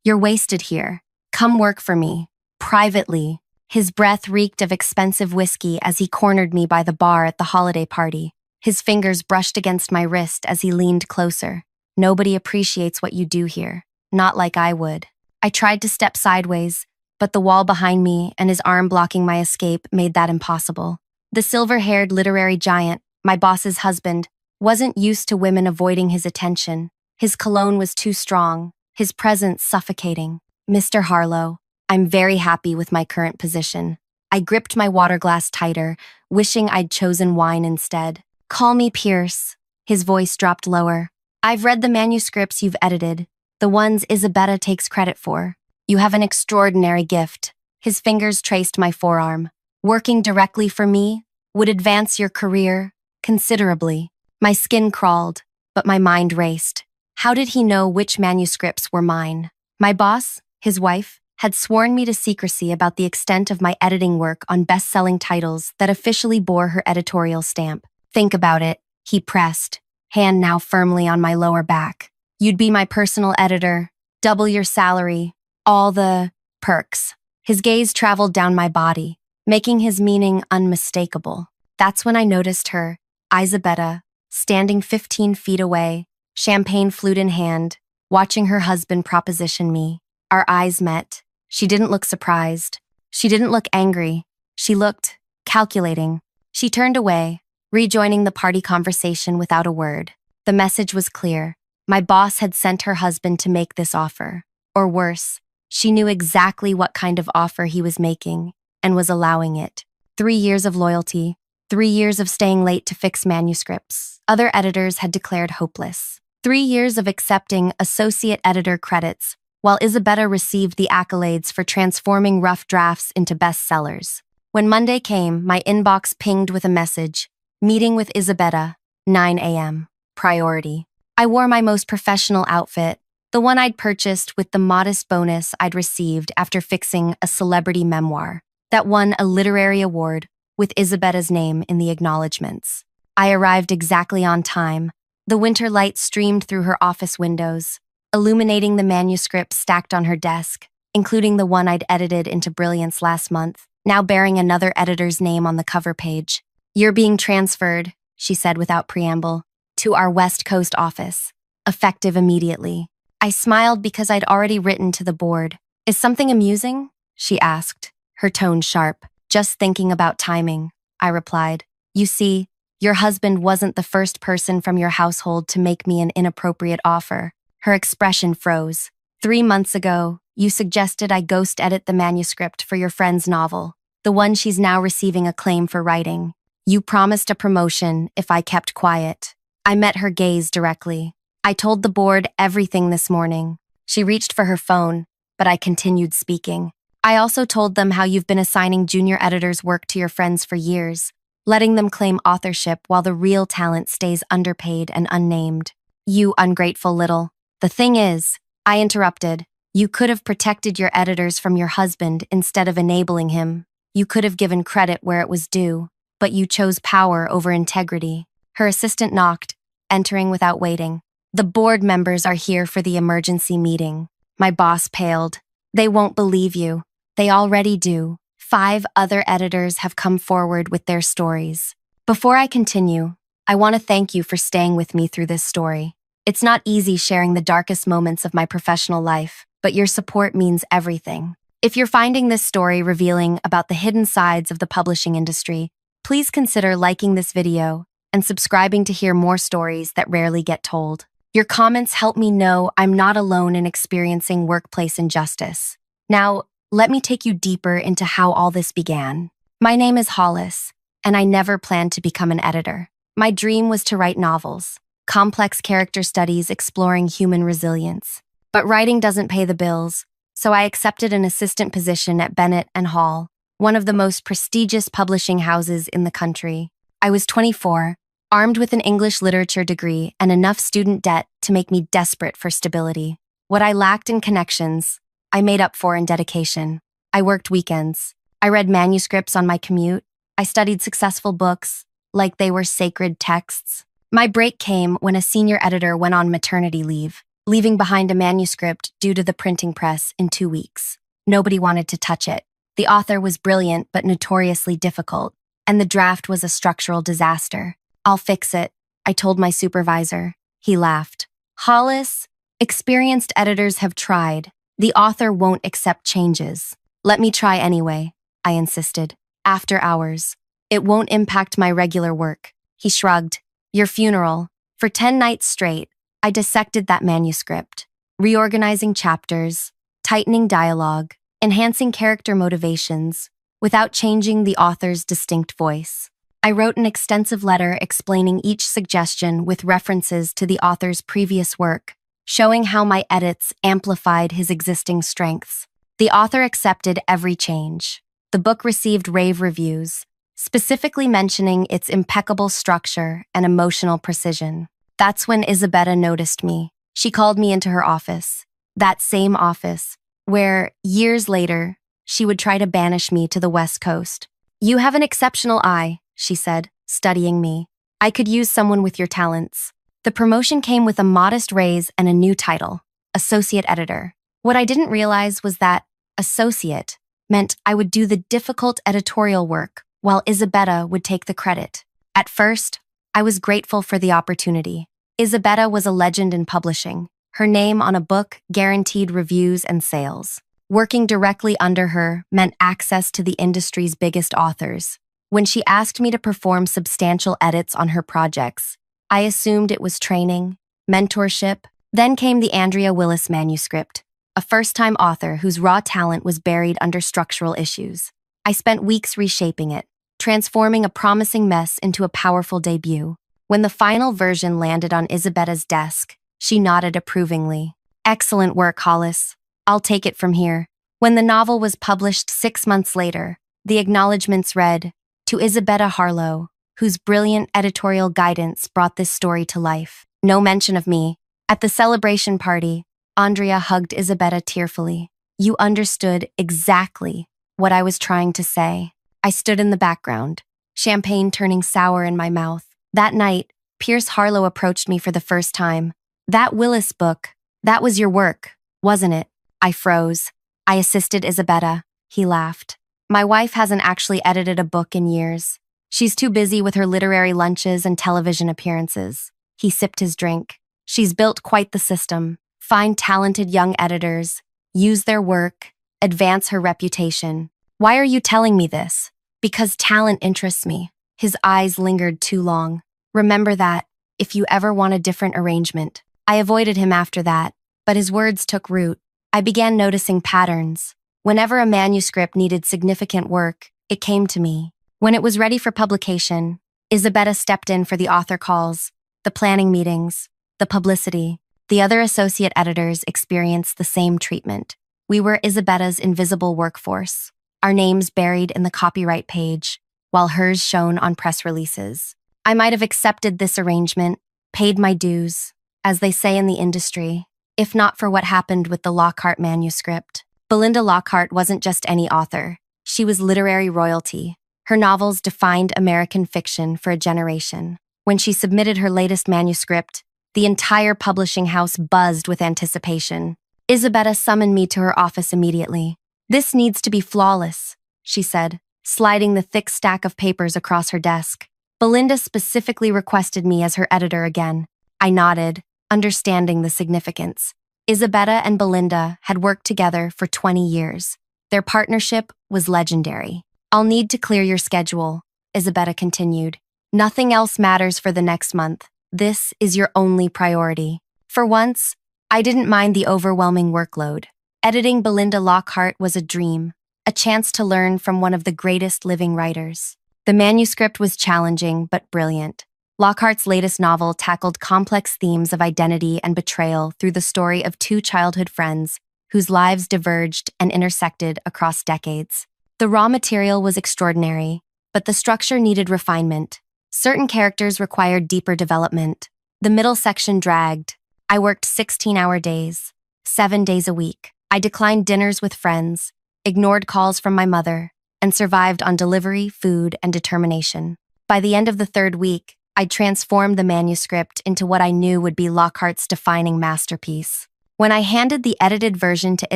You're wasted here. Come work for me. Privately. His breath reeked of expensive whiskey as he cornered me by the bar at the holiday party. His fingers brushed against my wrist as he leaned closer. Nobody appreciates what you do here. Not like I would. I tried to step sideways, but the wall behind me and his arm blocking my escape made that impossible. The silver-haired literary giant, my boss's husband, wasn't used to women avoiding his attention. His cologne was too strong, his presence suffocating. Mr. Harlow, I'm very happy with my current position. I gripped my water glass tighter, wishing I'd chosen wine instead. Call me Pierce. His voice dropped lower. I've read the manuscripts you've edited, the ones Isabella takes credit for. You have an extraordinary gift. His fingers traced my forearm. Working directly for me would advance your career considerably. My skin crawled, but my mind raced. How did he know which manuscripts were mine? My boss, his wife, had sworn me to secrecy about the extent of my editing work on best-selling titles that officially bore her editorial stamp. Think about it, he pressed, hand now firmly on my lower back. You'd be my personal editor, double your salary, all the perks. His gaze traveled down my body, making his meaning unmistakable. That's when I noticed her, Isabella, standing 15 feet away, champagne flute in hand, watching her husband proposition me. Our eyes met. She didn't look surprised. She didn't look angry. She looked calculating. She turned away, rejoining the party conversation without a word. The message was clear. My boss had sent her husband to make this offer. Or worse, she knew exactly what kind of offer he was making and was allowing it. 3 years of loyalty, 3 years of staying late to fix manuscripts other editors had declared hopeless. 3 years of accepting associate editor credits, while Isabella received the accolades for transforming rough drafts into bestsellers. When Monday came, my inbox pinged with a message. Meeting with Isabella, 9 a.m. Priority. I wore my most professional outfit, the one I'd purchased with the modest bonus I'd received after fixing a celebrity memoir that won a literary award with Isabella's name in the acknowledgments. I arrived exactly on time. The winter light streamed through her office windows, illuminating the manuscript stacked on her desk, including the one I'd edited into brilliance last month, now bearing another editor's name on the cover page. You're being transferred, she said without preamble, to our West Coast office, effective immediately. I smiled because I'd already written to the board. Is something amusing? She asked, her tone sharp. Just thinking about timing, I replied. You see, your husband wasn't the first person from your household to make me an inappropriate offer. Her expression froze. 3 months ago, you suggested I ghost edit the manuscript for your friend's novel, the one she's now receiving acclaim for writing. You promised a promotion if I kept quiet. I met her gaze directly. I told the board everything this morning. She reached for her phone, but I continued speaking. I also told them how you've been assigning junior editors work to your friends for years, letting them claim authorship while the real talent stays underpaid and unnamed. You ungrateful little. The thing is, I interrupted, you could have protected your editors from your husband instead of enabling him. You could have given credit where it was due, but you chose power over integrity. Her assistant knocked, entering without waiting. The board members are here for the emergency meeting. My boss paled. They won't believe you. They already do. 5 other editors have come forward with their stories. Before I continue, I want to thank you for staying with me through this story. It's not easy sharing the darkest moments of my professional life, but your support means everything. If you're finding this story revealing about the hidden sides of the publishing industry, please consider liking this video and subscribing to hear more stories that rarely get told. Your comments help me know I'm not alone in experiencing workplace injustice. Now, let me take you deeper into how all this began. My name is Hollis, and I never planned to become an editor. My dream was to write novels, complex character studies exploring human resilience. But writing doesn't pay the bills, so I accepted an assistant position at Bennett and Hall, one of the most prestigious publishing houses in the country. I was 24, armed with an English literature degree and enough student debt to make me desperate for stability. What I lacked in connections, I made up for in dedication. I worked weekends. I read manuscripts on my commute. I studied successful books like they were sacred texts. My break came when a senior editor went on maternity leave. leaving behind a manuscript due to the printing press in 2 weeks. Nobody wanted to touch it. The author was brilliant but notoriously difficult, and the draft was a structural disaster. "I'll fix it," I told my supervisor. He laughed. "Hollis, experienced editors have tried. The author won't accept changes." "Let me try anyway," I insisted. "After hours. It won't impact my regular work." He shrugged. "Your funeral." For 10 nights straight, I dissected that manuscript, reorganizing chapters, tightening dialogue, enhancing character motivations, without changing the author's distinct voice. I wrote an extensive letter explaining each suggestion with references to the author's previous work, showing how my edits amplified his existing strengths. The author accepted every change. The book received rave reviews, specifically mentioning its impeccable structure and emotional precision. That's when Isabella noticed me. She called me into her office, that same office where, years later, she would try to banish me to the West Coast. "You have an exceptional eye," she said, studying me. "I could use someone with your talents." The promotion came with a modest raise and a new title, associate editor. What I didn't realize was that associate meant I would do the difficult editorial work while Isabella would take the credit. At first, I was grateful for the opportunity. Isabella was a legend in publishing. Her name on a book guaranteed reviews and sales. Working directly under her meant access to the industry's biggest authors. When she asked me to perform substantial edits on her projects, I assumed it was training, mentorship. Then came the Andrea Willis manuscript, a first-time author whose raw talent was buried under structural issues. I spent weeks reshaping it, transforming a promising mess into a powerful debut. When the final version landed on Isabella's desk, she nodded approvingly. "Excellent work, Hollis. I'll take it from here." When the novel was published 6 months later, the acknowledgments read, "To Isabella Harlow, whose brilliant editorial guidance brought this story to life." No mention of me. At the celebration party, Andrea hugged Isabella tearfully. "You understood exactly what I was trying to say." I stood in the background, champagne turning sour in my mouth. That night, Pierce Harlow approached me for the first time. "That Willis book, that was your work, wasn't it?" I froze. "I assisted Isabella," he laughed. "My wife hasn't actually edited a book in years. She's too busy with her literary lunches and television appearances." He sipped his drink. "She's built quite the system. Find talented young editors, use their work, advance her reputation." "Why are you telling me this?" "Because talent interests me." His eyes lingered too long. "Remember that, if you ever want a different arrangement." I avoided him after that, but his words took root. I began noticing patterns. Whenever a manuscript needed significant work, it came to me. When it was ready for publication, Isabella stepped in for the author calls, the planning meetings, the publicity. The other associate editors experienced the same treatment. We were Isabella's invisible workforce, our names buried in the copyright page, while hers shone on press releases. I might have accepted this arrangement, paid my dues, as they say in the industry, if not for what happened with the Lockhart manuscript. Belinda Lockhart wasn't just any author. She was literary royalty. Her novels defined American fiction for a generation. When she submitted her latest manuscript, the entire publishing house buzzed with anticipation. Isabella summoned me to her office immediately. "This needs to be flawless," she said, sliding the thick stack of papers across her desk. "Belinda specifically requested me as her editor again." I nodded, understanding the significance. Isabella and Belinda had worked together for 20 years. Their partnership was legendary. "I'll need to clear your schedule," Isabella continued. "Nothing else matters for the next month. This is your only priority." For once, I didn't mind the overwhelming workload. Editing Belinda Lockhart was a dream, a chance to learn from one of the greatest living writers. The manuscript was challenging but brilliant. Lockhart's latest novel tackled complex themes of identity and betrayal through the story of two childhood friends whose lives diverged and intersected across decades. The raw material was extraordinary, but the structure needed refinement. Certain characters required deeper development. The middle section dragged. I worked 16-hour days, 7 days a week. I declined dinners with friends, ignored calls from my mother, and survived on delivery, food, and determination. By the end of the third week, I'd transformed the manuscript into what I knew would be Lockhart's defining masterpiece. When I handed the edited version to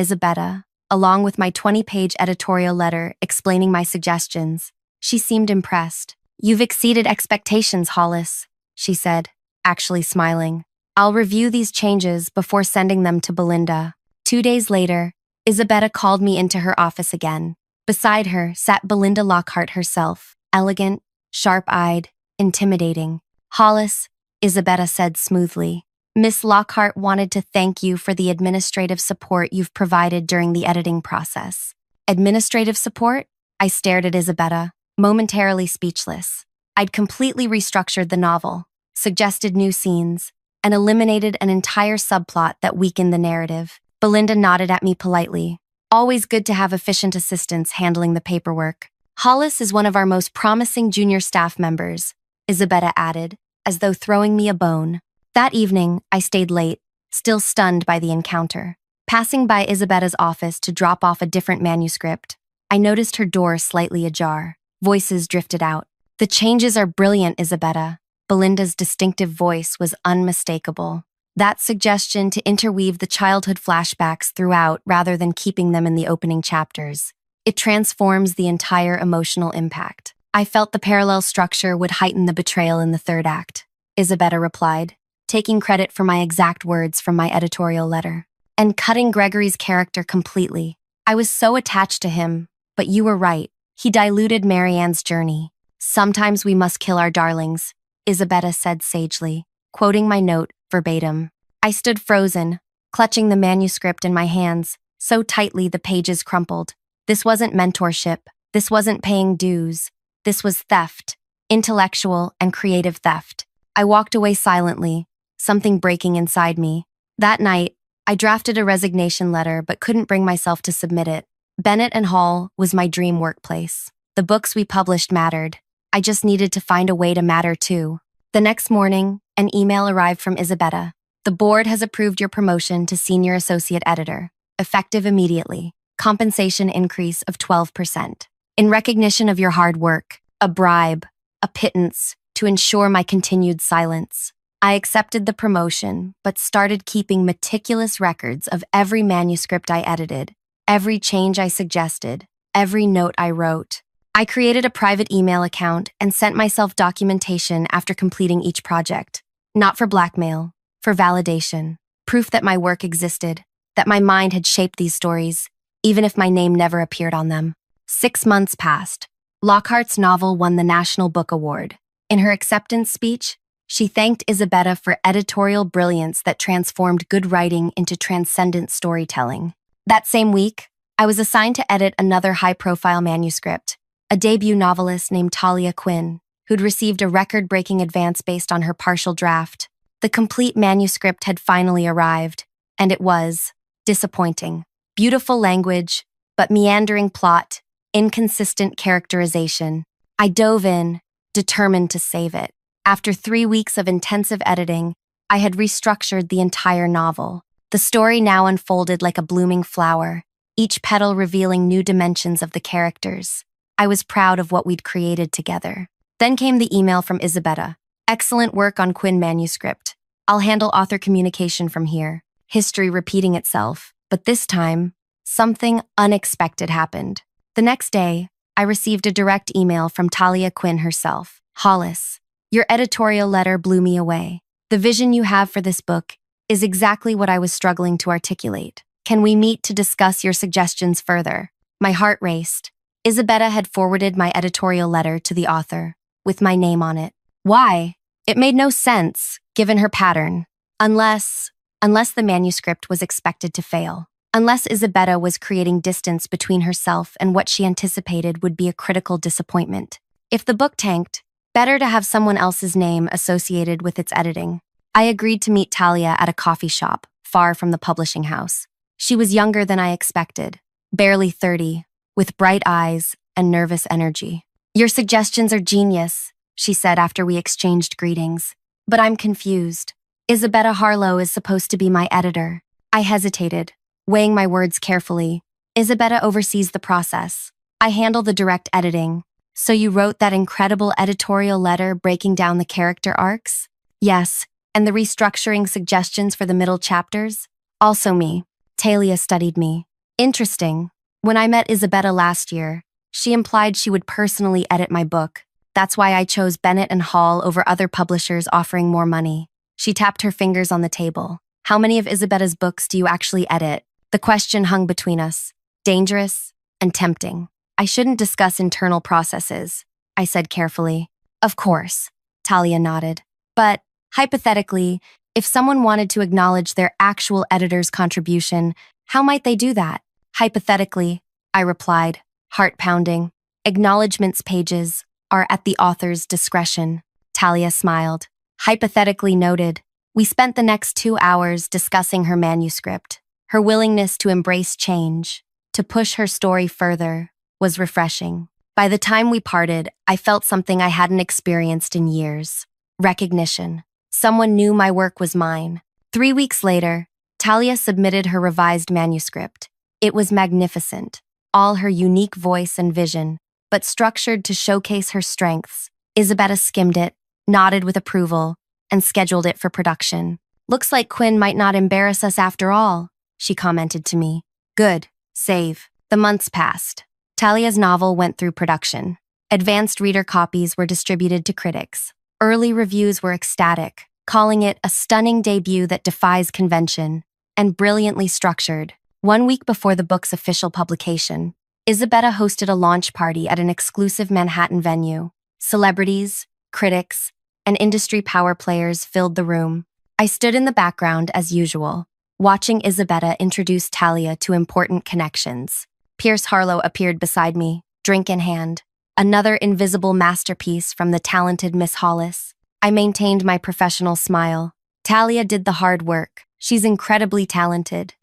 Isabella, along with my 20-page editorial letter explaining my suggestions, she seemed impressed. "You've exceeded expectations, Hollis," she said, actually smiling. "I'll review these changes before sending them to Belinda." 2 days later, Isabella called me into her office again. Beside her sat Belinda Lockhart herself, elegant, sharp-eyed, intimidating. "Hollis," Isabella said smoothly, "Miss Lockhart wanted to thank you for the administrative support you've provided during the editing process." Administrative support? I stared at Isabella, momentarily speechless. I'd completely restructured the novel, suggested new scenes, and eliminated an entire subplot that weakened the narrative. Belinda nodded at me politely. "Always good to have efficient assistants handling the paperwork." "Hollis is one of our most promising junior staff members," Isabella added, as though throwing me a bone. That evening, I stayed late, still stunned by the encounter. Passing by Isabella's office to drop off a different manuscript, I noticed her door slightly ajar. Voices drifted out. "The changes are brilliant, Isabella." Belinda's distinctive voice was unmistakable. That suggestion to interweave the childhood flashbacks throughout rather than keeping them in the opening chapters. It transforms the entire emotional impact. "I felt the parallel structure would heighten the betrayal in the third act," Isabella replied, taking credit for my exact words from my editorial letter. "And cutting Gregory's character completely. I was so attached to him, but you were right. He diluted Marianne's journey. Sometimes we must kill our darlings," Isabella said sagely, quoting my note verbatim. I stood frozen, clutching the manuscript in my hands, so tightly the pages crumpled. This wasn't mentorship. This wasn't paying dues. This was theft, intellectual and creative theft. I walked away silently, something breaking inside me. That night, I drafted a resignation letter but couldn't bring myself to submit it. Bennett and Hall was my dream workplace. The books we published mattered. I just needed to find a way to matter too. The next morning, an email arrived from Isabella. "The board has approved your promotion to senior associate editor, effective immediately. Compensation increase of 12%. In recognition of your hard work, a bribe, a pittance, to ensure my continued silence." I accepted the promotion, but started keeping meticulous records of every manuscript I edited, every change I suggested, every note I wrote. I created a private email account and sent myself documentation after completing each project. Not for blackmail, for validation, proof that my work existed, that my mind had shaped these stories, even if my name never appeared on them. 6 months passed. Lockhart's novel won the National Book Award. In her acceptance speech, she thanked Isabella for editorial brilliance that transformed good writing into transcendent storytelling. That same week, I was assigned to edit another high-profile manuscript, a debut novelist named Talia Quinn, who'd received a record-breaking advance based on her partial draft. The complete manuscript had finally arrived, and it was disappointing. Beautiful language, but meandering plot, inconsistent characterization. I dove in, determined to save it. After 3 weeks of intensive editing, I had restructured the entire novel. The story now unfolded like a blooming flower, each petal revealing new dimensions of the characters. I was proud of what we'd created together. Then came the email from Isabella. "Excellent work on Quinn manuscript. I'll handle author communication from here." History repeating itself, but this time, something unexpected happened. The next day, I received a direct email from Talia Quinn herself. "Hollis, your editorial letter blew me away. The vision you have for this book is exactly what I was struggling to articulate. Can we meet to discuss your suggestions further?" My heart raced. Isabella had forwarded my editorial letter to the author, with my name on it. Why? It made no sense, given her pattern. Unless the manuscript was expected to fail. Unless Isabella was creating distance between herself and what she anticipated would be a critical disappointment. If the book tanked, better to have someone else's name associated with its editing. I agreed to meet Talia at a coffee shop, far from the publishing house. She was younger than I expected, barely 30, with bright eyes and nervous energy. "Your suggestions are genius," she said after we exchanged greetings. "But I'm confused. Isabella Harlow is supposed to be my editor." I hesitated, weighing my words carefully. "Isabella oversees the process. I handle the direct editing. So you wrote that incredible editorial letter breaking down the character arcs? Yes, and the restructuring suggestions for the middle chapters? Also me. Talia studied me. Interesting. When I met Isabetta last year, she implied she would personally edit my book. That's why I chose Bennett and Hall over other publishers offering more money. She tapped her fingers on the table. How many of Isabetta's books do you actually edit? The question hung between us. Dangerous and tempting. I shouldn't discuss internal processes, I said carefully. Of course, Talia nodded. But, hypothetically, if someone wanted to acknowledge their actual editor's contribution, how might they do that? Hypothetically, I replied, heart pounding. Acknowledgements pages are at the author's discretion. Talia smiled. Hypothetically noted. We spent the next 2 hours discussing her manuscript. Her willingness to embrace change, to push her story further, was refreshing. By the time we parted, I felt something I hadn't experienced in years. Recognition. Someone knew my work was mine. 3 weeks later, Talia submitted her revised manuscript. It was magnificent, all her unique voice and vision, but structured to showcase her strengths. Isabetta skimmed it, nodded with approval, and scheduled it for production. Looks like Quinn might not embarrass us after all, she commented to me. Good. Save. The months passed. Talia's novel went through production. Advanced reader copies were distributed to critics. Early reviews were ecstatic, calling it a stunning debut that defies convention, and brilliantly structured. 1 week before the book's official publication, Isabetta hosted a launch party at an exclusive Manhattan venue. Celebrities, critics, and industry power players filled the room. I stood in the background as usual, watching Isabetta introduce Talia to important connections. Pierce Harlow appeared beside me, drink in hand. Another invisible masterpiece from the talented Miss Hollis. I maintained my professional smile. Talia did the hard work. She's incredibly talented.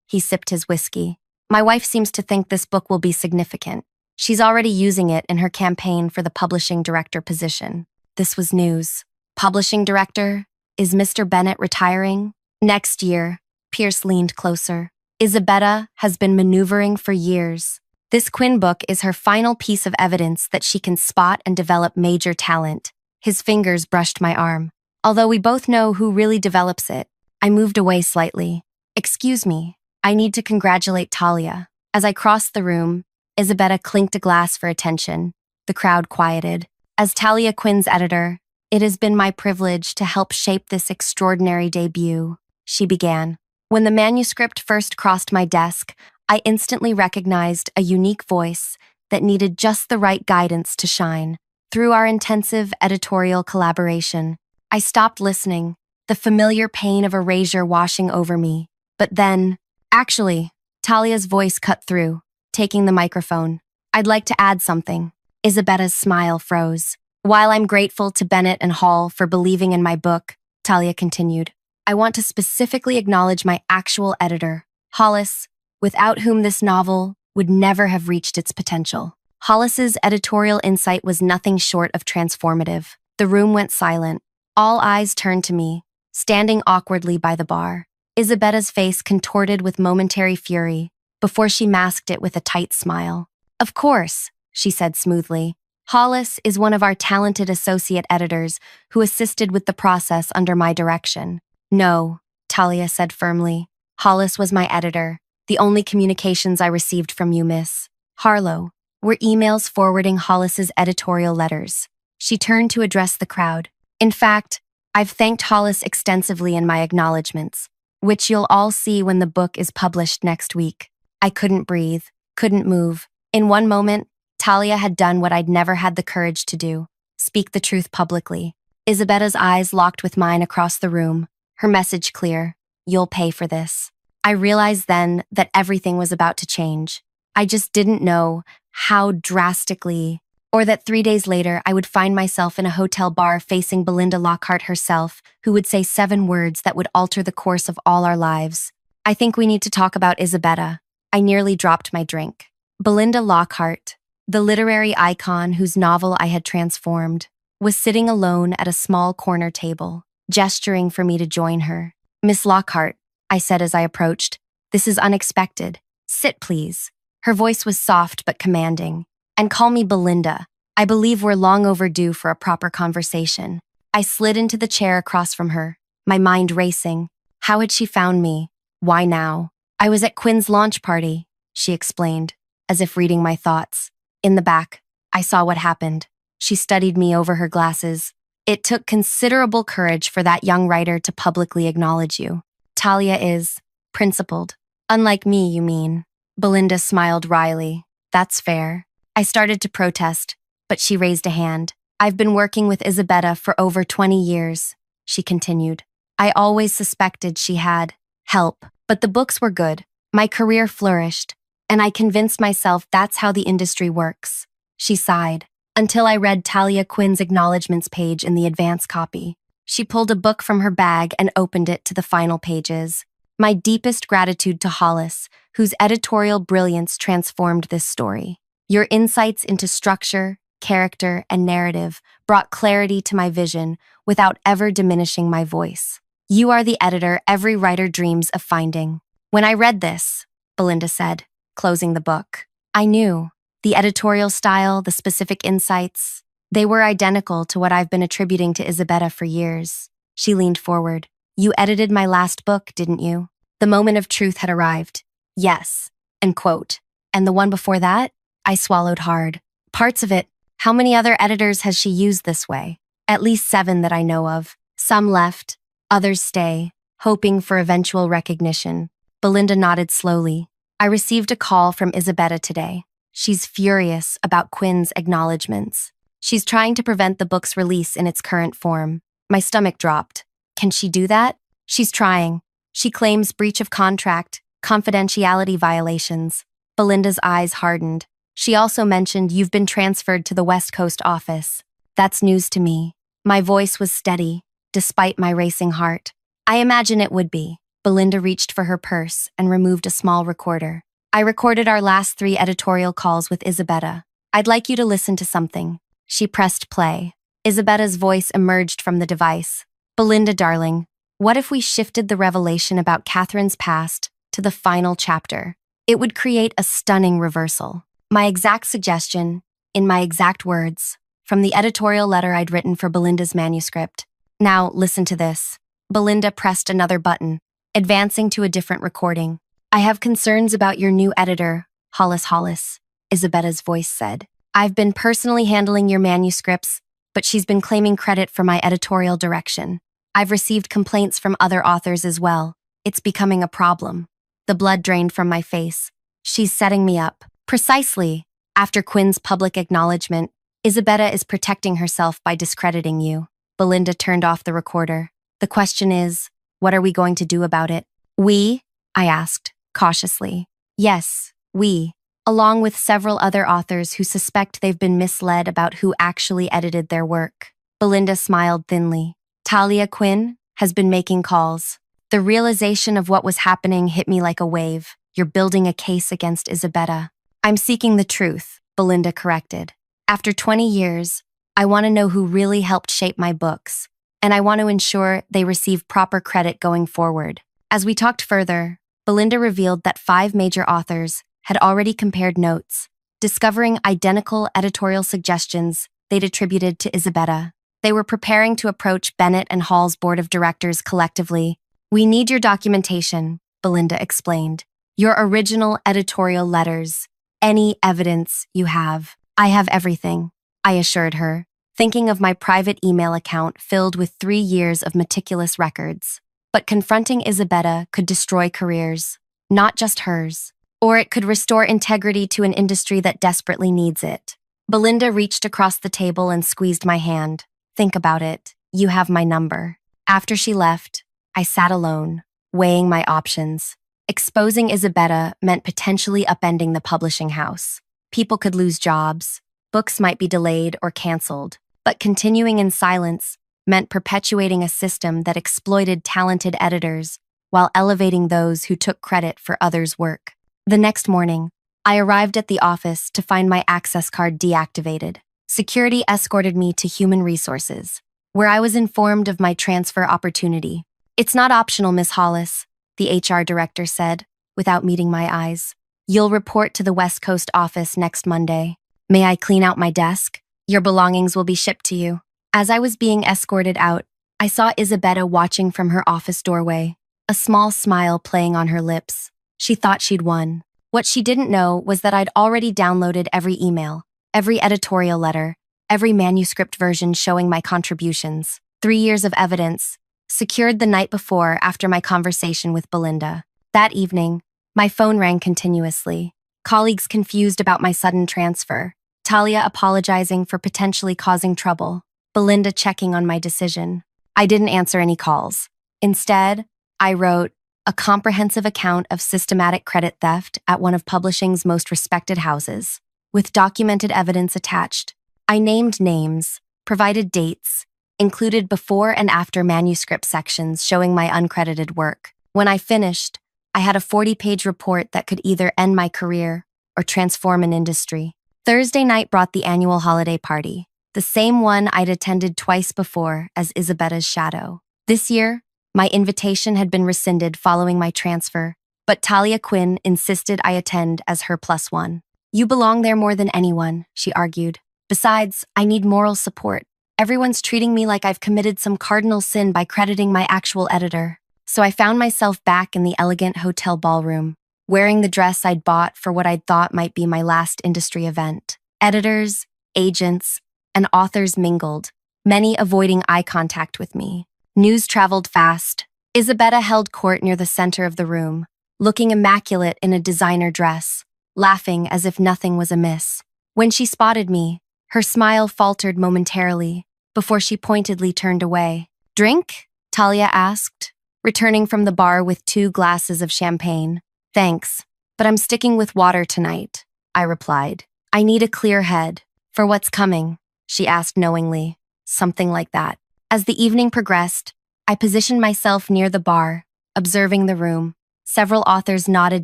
He sipped his whiskey. My wife seems to think this book will be significant. She's already using it in her campaign for the publishing director position. This was news. Publishing director? Is Mr. Bennett retiring? Next year. Pierce leaned closer. Isabetta has been maneuvering for years. This Quinn book is her final piece of evidence that she can spot and develop major talent. His fingers brushed my arm. Although we both know who really develops it, I moved away slightly. Excuse me, I need to congratulate Talia. As I crossed the room, Isabetta clinked a glass for attention. The crowd quieted. As Talia Quinn's editor, it has been my privilege to help shape this extraordinary debut, she began. When the manuscript first crossed my desk, I instantly recognized a unique voice that needed just the right guidance to shine. Through our intensive editorial collaboration, I stopped listening, the familiar pain of erasure washing over me. But then, actually, Talia's voice cut through, taking the microphone. I'd like to add something. Isabetta's smile froze. While I'm grateful to Bennett and Hall for believing in my book, Talia continued, I want to specifically acknowledge my actual editor, Hollis, without whom this novel would never have reached its potential. Hollis's editorial insight was nothing short of transformative. The room went silent. All eyes turned to me, standing awkwardly by the bar. Isabetta's face contorted with momentary fury before she masked it with a tight smile. Of course, she said smoothly. Hollis is one of our talented associate editors who assisted with the process under my direction. No, Talia said firmly. Hollis was my editor. The only communications I received from you, Miss Harlow, were emails forwarding Hollis's editorial letters. She turned to address the crowd. In fact, I've thanked Hollis extensively in my acknowledgments, which you'll all see when the book is published next week. I couldn't breathe, couldn't move. In one moment, Talia had done what I'd never had the courage to do, speak the truth publicly. Isabetta's eyes locked with mine across the room, her message clear, you'll pay for this. I realized then that everything was about to change. I just didn't know how drastically, or that 3 days later I would find myself in a hotel bar facing Belinda Lockhart herself, who would say 7 words that would alter the course of all our lives. I think we need to talk about Isabetta. I nearly dropped my drink. Belinda Lockhart, the literary icon whose novel I had transformed, was sitting alone at a small corner table, gesturing for me to join her. Miss Lockhart, I said as I approached, this is unexpected. Sit, please. Her voice was soft but commanding. And call me Belinda. I believe we're long overdue for a proper conversation. I slid into the chair across from her, my mind racing. How had she found me? Why now? I was at Quinn's launch party, she explained, as if reading my thoughts. In the back, I saw what happened. She studied me over her glasses. It took considerable courage for that young writer to publicly acknowledge you. Talia is principled. Unlike me, you mean. Belinda smiled wryly. That's fair. I started to protest, but she raised a hand. I've been working with Isabetta for over 20 years, she continued. I always suspected she had help, but the books were good. My career flourished, and I convinced myself that's how the industry works. She sighed, until I read Talia Quinn's acknowledgements page in the advance copy. She pulled a book from her bag and opened it to the final pages. My deepest gratitude to Hollis, whose editorial brilliance transformed this story. Your insights into structure, character, and narrative brought clarity to my vision without ever diminishing my voice. You are the editor every writer dreams of finding. When I read this, Belinda said, closing the book, I knew. The editorial style, the specific insights, they were identical to what I've been attributing to Isabetta for years. She leaned forward. You edited my last book, didn't you? The moment of truth had arrived. Yes. And quote. And the one before that? I swallowed hard. Parts of it. How many other editors has she used this way? At least 7 that I know of. Some left, others stay, hoping for eventual recognition. Belinda nodded slowly. I received a call from Isabetta today. She's furious about Quinn's acknowledgements. She's trying to prevent the book's release in its current form. My stomach dropped. Can she do that? She's trying. She claims breach of contract, confidentiality violations. Belinda's eyes hardened. She also mentioned you've been transferred to the West Coast office. That's news to me. My voice was steady, despite my racing heart. I imagine it would be. Belinda reached for her purse and removed a small recorder. I recorded our last 3 editorial calls with Isabetta. I'd like you to listen to something. She pressed play. Isabetta's voice emerged from the device. Belinda, darling, what if we shifted the revelation about Catherine's past to the final chapter? It would create a stunning reversal. My exact suggestion, in my exact words, from the editorial letter I'd written for Belinda's manuscript. Now, listen to this. Belinda pressed another button, advancing to a different recording. I have concerns about your new editor, Hollis, Isabetta's voice said. I've been personally handling your manuscripts, but she's been claiming credit for my editorial direction. I've received complaints from other authors as well. It's becoming a problem. The blood drained from my face. She's setting me up. Precisely. After Quinn's public acknowledgement, Isabetta is protecting herself by discrediting you. Belinda turned off the recorder. The question is, what are we going to do about it? We? I asked, cautiously. Yes, we, along with several other authors who suspect they've been misled about who actually edited their work. Belinda smiled thinly. Talia Quinn has been making calls. The realization of what was happening hit me like a wave. You're building a case against Isabetta. I'm seeking the truth, Belinda corrected. After 20 years, I want to know who really helped shape my books, and I want to ensure they receive proper credit going forward. As we talked further, Belinda revealed that 5 major authors had already compared notes, discovering identical editorial suggestions they'd attributed to Isabetta. They were preparing to approach Bennett and Hall's board of directors collectively. We need your documentation, Belinda explained. Your original editorial letters. Any evidence you have. I have everything, I assured her, thinking of my private email account filled with 3 years of meticulous records. But confronting Isabetta could destroy careers, not just hers. Or it could restore integrity to an industry that desperately needs it. Belinda reached across the table and squeezed my hand. Think about it. You have my number. After she left, I sat alone, weighing my options. Exposing Isabetta meant potentially upending the publishing house. People could lose jobs, books might be delayed or canceled, but continuing in silence meant perpetuating a system that exploited talented editors while elevating those who took credit for others' work. The next morning, I arrived at the office to find my access card deactivated. Security escorted me to Human Resources, where I was informed of my transfer opportunity. It's not optional, Miss Hollis, the HR director said, without meeting my eyes. You'll report to the West Coast office next Monday. May I clean out my desk? Your belongings will be shipped to you. As I was being escorted out, I saw Isabetta watching from her office doorway, a small smile playing on her lips. She thought she'd won. What she didn't know was that I'd already downloaded every email, every editorial letter, every manuscript version showing my contributions. 3 years of evidence, secured the night before after my conversation with Belinda. That evening, my phone rang continuously. Colleagues confused about my sudden transfer. Talia apologizing for potentially causing trouble. Belinda checking on my decision. I didn't answer any calls. Instead, I wrote a comprehensive account of systematic credit theft at one of publishing's most respected houses, with documented evidence attached. I named names, provided dates, included before and after manuscript sections showing my uncredited work. When I finished, I had a 40-page report that could either end my career or transform an industry. Thursday night brought the annual holiday party, the same one I'd attended twice before as Isabetta's shadow. This year, my invitation had been rescinded following my transfer, but Talia Quinn insisted I attend as her +1. You belong there more than anyone, she argued. Besides, I need moral support. Everyone's treating me like I've committed some cardinal sin by crediting my actual editor. So I found myself back in the elegant hotel ballroom, wearing the dress I'd bought for what I'd thought might be my last industry event. Editors, agents, and authors mingled, many avoiding eye contact with me. News traveled fast. Isabetta held court near the center of the room, looking immaculate in a designer dress, laughing as if nothing was amiss. When she spotted me, her smile faltered momentarily before she pointedly turned away. Drink? Talia asked, returning from the bar with 2 glasses of champagne. Thanks, but I'm sticking with water tonight, I replied. I need a clear head. For what's coming? She asked knowingly. Something like that. As the evening progressed, I positioned myself near the bar, observing the room. Several authors nodded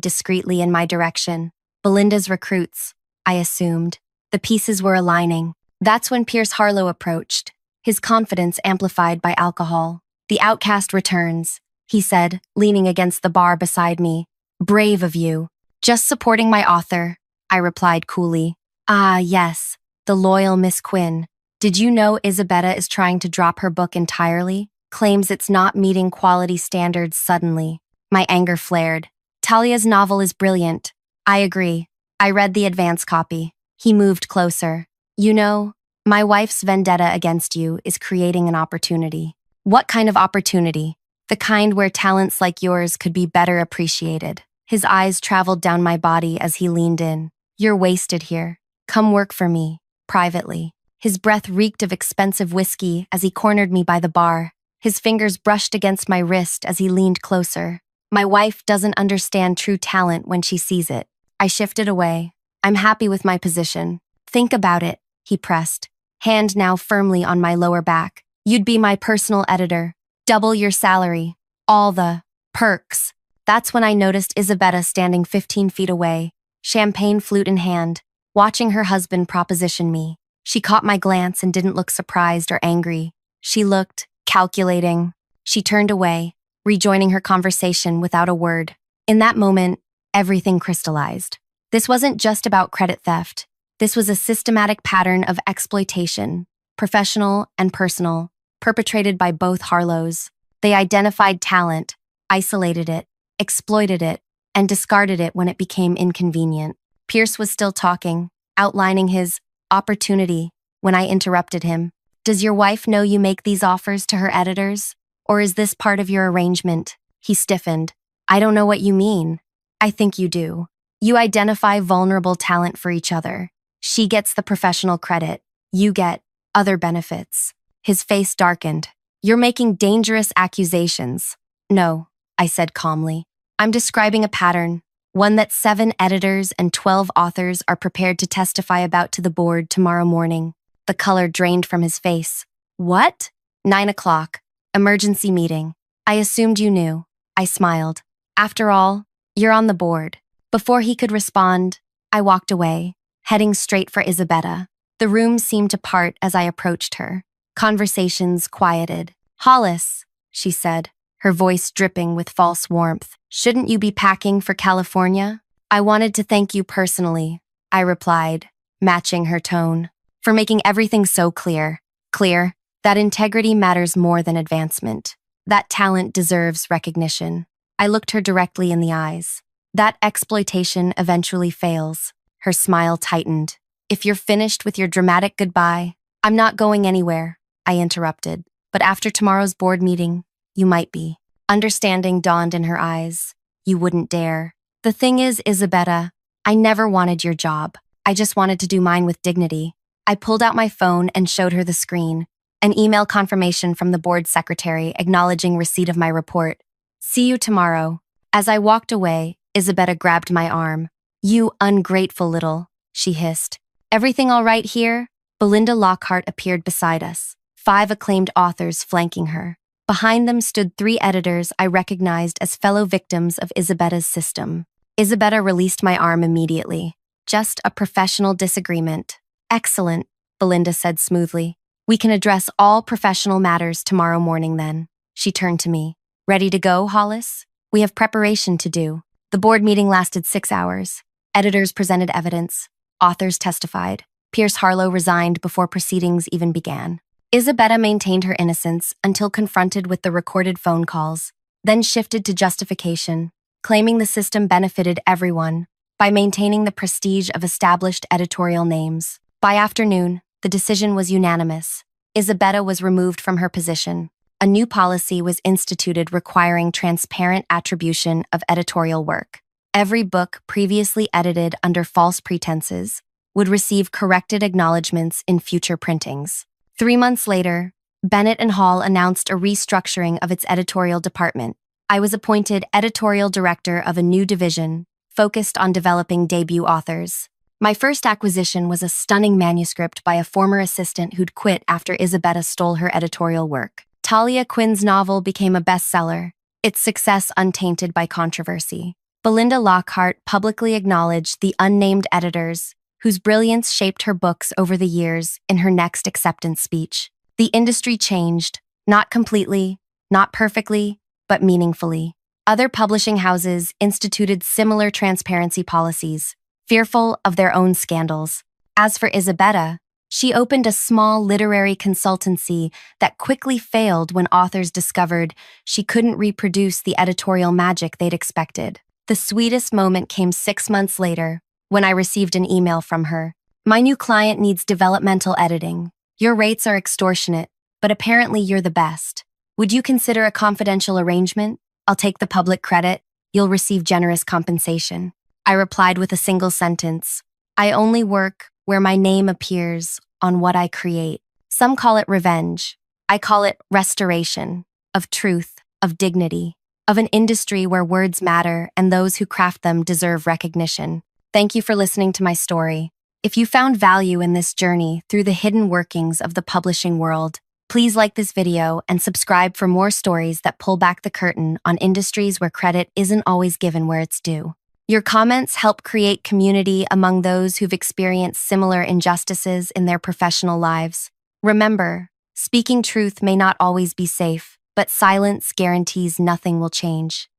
discreetly in my direction. Belinda's recruits, I assumed. The pieces were aligning. That's when Pierce Harlow approached, his confidence amplified by alcohol. The outcast returns, he said, leaning against the bar beside me. Brave of you. Just supporting my author, I replied coolly. Ah, yes, the loyal Miss Quinn. Did you know Isabetta is trying to drop her book entirely? Claims it's not meeting quality standards suddenly. My anger flared. Talia's novel is brilliant. I agree. I read the advance copy. He moved closer. You know, my wife's vendetta against you is creating an opportunity. What kind of opportunity? The kind where talents like yours could be better appreciated. His eyes traveled down my body as he leaned in. You're wasted here. Come work for me, privately. His breath reeked of expensive whiskey as he cornered me by the bar. His fingers brushed against my wrist as he leaned closer. My wife doesn't understand true talent when she sees it. I shifted away. I'm happy with my position. Think about it, he pressed, hand now firmly on my lower back. You'd be my personal editor. Double your salary. All the perks. That's when I noticed Isabetta standing 15 feet away, champagne flute in hand, watching her husband proposition me. She caught my glance and didn't look surprised or angry. She looked calculating. She turned away, rejoining her conversation without a word. In that moment, everything crystallized. This wasn't just about credit theft. This was a systematic pattern of exploitation, professional and personal, perpetrated by both Harlows. They identified talent, isolated it, exploited it, and discarded it when it became inconvenient. Pierce was still talking, outlining his opportunity when I interrupted him. Does your wife know you make these offers to her editors? Or is this part of your arrangement? He stiffened. I don't know what you mean. I think you do. You identify vulnerable talent for each other. She gets the professional credit. You get other benefits. His face darkened. You're making dangerous accusations. No, I said calmly. I'm describing a pattern, one that 7 editors and 12 authors are prepared to testify about to the board tomorrow morning. The color drained from his face. What? 9 o'clock. Emergency meeting. I assumed you knew. I smiled. After all, you're on the board. Before he could respond, I walked away, heading straight for Isabetta. The room seemed to part as I approached her. Conversations quieted. Hollis, she said, her voice dripping with false warmth. Shouldn't you be packing for California? I wanted to thank you personally, I replied, matching her tone. For making everything so clear. Clear that integrity matters more than advancement. That talent deserves recognition. I looked her directly in the eyes. That exploitation eventually fails. Her smile tightened. If you're finished with your dramatic goodbye, I'm not going anywhere, I interrupted. But after tomorrow's board meeting, you might be. Understanding dawned in her eyes. You wouldn't dare. The thing is, Isabetta, I never wanted your job. I just wanted to do mine with dignity. I pulled out my phone and showed her the screen. An email confirmation from the board secretary acknowledging receipt of my report. See you tomorrow. As I walked away, Isabetta grabbed my arm. You ungrateful little, she hissed. Everything all right here? Belinda Lockhart appeared beside us, 5 acclaimed authors flanking her. Behind them stood 3 editors I recognized as fellow victims of Isabetta's system. Isabetta released my arm immediately. Just a professional disagreement. Excellent, Belinda said smoothly. We can address all professional matters tomorrow morning then. She turned to me. Ready to go, Hollis? We have preparation to do. The board meeting lasted 6 hours. Editors presented evidence. Authors testified. Pierce Harlow resigned before proceedings even began. Isabetta maintained her innocence until confronted with the recorded phone calls, then shifted to justification, claiming the system benefited everyone by maintaining the prestige of established editorial names. By afternoon, the decision was unanimous. Isabetta was removed from her position. A new policy was instituted requiring transparent attribution of editorial work. Every book previously edited under false pretenses would receive corrected acknowledgments in future printings. 3 months later, Bennett and Hall announced a restructuring of its editorial department. I was appointed editorial director of a new division focused on developing debut authors. My first acquisition was a stunning manuscript by a former assistant who'd quit after Isabetta stole her editorial work. Talia Quinn's novel became a bestseller, its success untainted by controversy. Belinda Lockhart publicly acknowledged the unnamed editors whose brilliance shaped her books over the years in her next acceptance speech. The industry changed, not completely, not perfectly, but meaningfully. Other publishing houses instituted similar transparency policies, fearful of their own scandals. As for Isabetta, she opened a small literary consultancy that quickly failed when authors discovered she couldn't reproduce the editorial magic they'd expected. The sweetest moment came 6 months later, when I received an email from her. My new client needs developmental editing. Your rates are extortionate, but apparently you're the best. Would you consider a confidential arrangement? I'll take the public credit. You'll receive generous compensation. I replied with a single sentence. I only work where my name appears on what I create. Some call it revenge. I call it restoration of truth, of dignity, of an industry where words matter and those who craft them deserve recognition. Thank you for listening to my story. If you found value in this journey through the hidden workings of the publishing world, please like this video and subscribe for more stories that pull back the curtain on industries where credit isn't always given where it's due. Your comments help create community among those who've experienced similar injustices in their professional lives. Remember, speaking truth may not always be safe, but silence guarantees nothing will change.